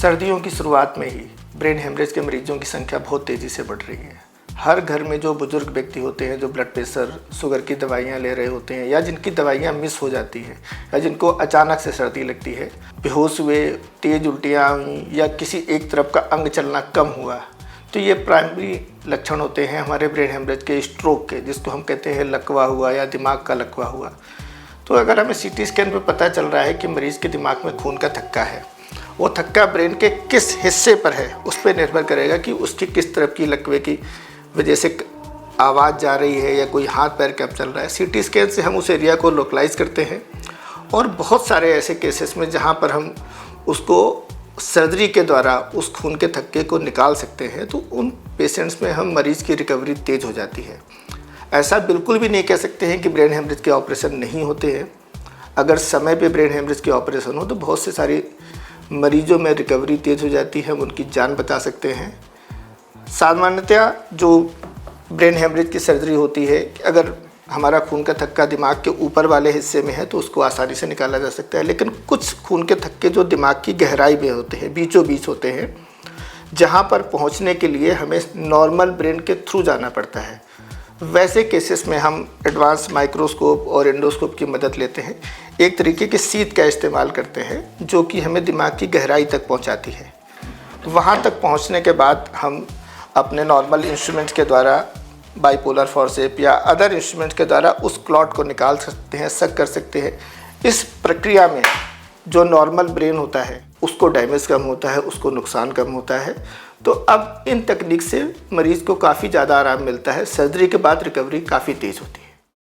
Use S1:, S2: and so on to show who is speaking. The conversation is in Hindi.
S1: सर्दियों की शुरुआत में ही ब्रेन हेमरेज के मरीजों की संख्या बहुत तेज़ी से बढ़ रही है। हर घर में जो बुजुर्ग व्यक्ति होते हैं, जो ब्लड प्रेशर, शुगर की दवाइयाँ ले रहे होते हैं, या जिनकी दवाइयाँ मिस हो जाती हैं, या जिनको अचानक से सर्दी लगती है, बेहोश हुए, तेज़ उल्टियाँ हुई, या किसी एक तरफ का अंग चलना कम हुआ, तो ये प्राइमरी लक्षण होते हैं हमारे ब्रेन हेमरेज के, स्ट्रोक के, जिसको हम कहते हैं लकवा हुआ या दिमाग का लकवा हुआ। तो अगर हमें सीटी स्कैन पर पता चल रहा है कि मरीज़ के दिमाग में खून का थक्का है, वो थक्का ब्रेन के किस हिस्से पर है उस पर निर्भर करेगा कि उसकी किस तरफ की लकवे की वजह से आवाज़ जा रही है या कोई हाथ पैर कब चल रहा है। सीटी स्कैन से हम उस एरिया को लोकलाइज करते हैं और बहुत सारे ऐसे केसेस में जहाँ पर हम उसको सर्जरी के द्वारा उस खून के थक्के को निकाल सकते हैं, तो उन पेशेंट्स में हम मरीज़ की रिकवरी तेज़ हो जाती है। ऐसा बिल्कुल भी नहीं कह सकते हैं कि ब्रेन हेमरेज के ऑपरेशन नहीं होते हैं। अगर समय पे ब्रेन हेमरेज के ऑपरेशन हो तो बहुत से सारी मरीजों में रिकवरी तेज़ हो जाती है, हम उनकी जान बचा सकते हैं। सामान्यतया जो ब्रेन हेमरेज की सर्जरी होती है, अगर हमारा खून का थक्का दिमाग के ऊपर वाले हिस्से में है तो उसको आसानी से निकाला जा सकता है, लेकिन कुछ खून के थक्के जो दिमाग की गहराई में होते हैं, बीचों बीच होते हैं, जहाँ पर पहुँचने के लिए हमें नॉर्मल ब्रेन के थ्रू जाना पड़ता है, वैसे केसेस में हम एडवांस माइक्रोस्कोप और एंडोस्कोप की मदद लेते हैं। एक तरीके की सीध का इस्तेमाल करते हैं जो कि हमें दिमाग की गहराई तक पहुंचाती है। वहां तक पहुंचने के बाद हम अपने नॉर्मल इंस्ट्रूमेंट्स के द्वारा, बाइपोलर फोर्सेप या अदर इंस्ट्रूमेंट्स के द्वारा उस क्लॉट को निकाल सकते हैं, सक कर सकते हैं। इस प्रक्रिया में जो नॉर्मल ब्रेन होता है उसको डैमेज कम होता है, उसको नुकसान कम होता है। तो अब इन तकनीक से मरीज़ को काफ़ी ज़्यादा आराम मिलता है। सर्जरी के बाद रिकवरी काफ़ी तेज़ होती है।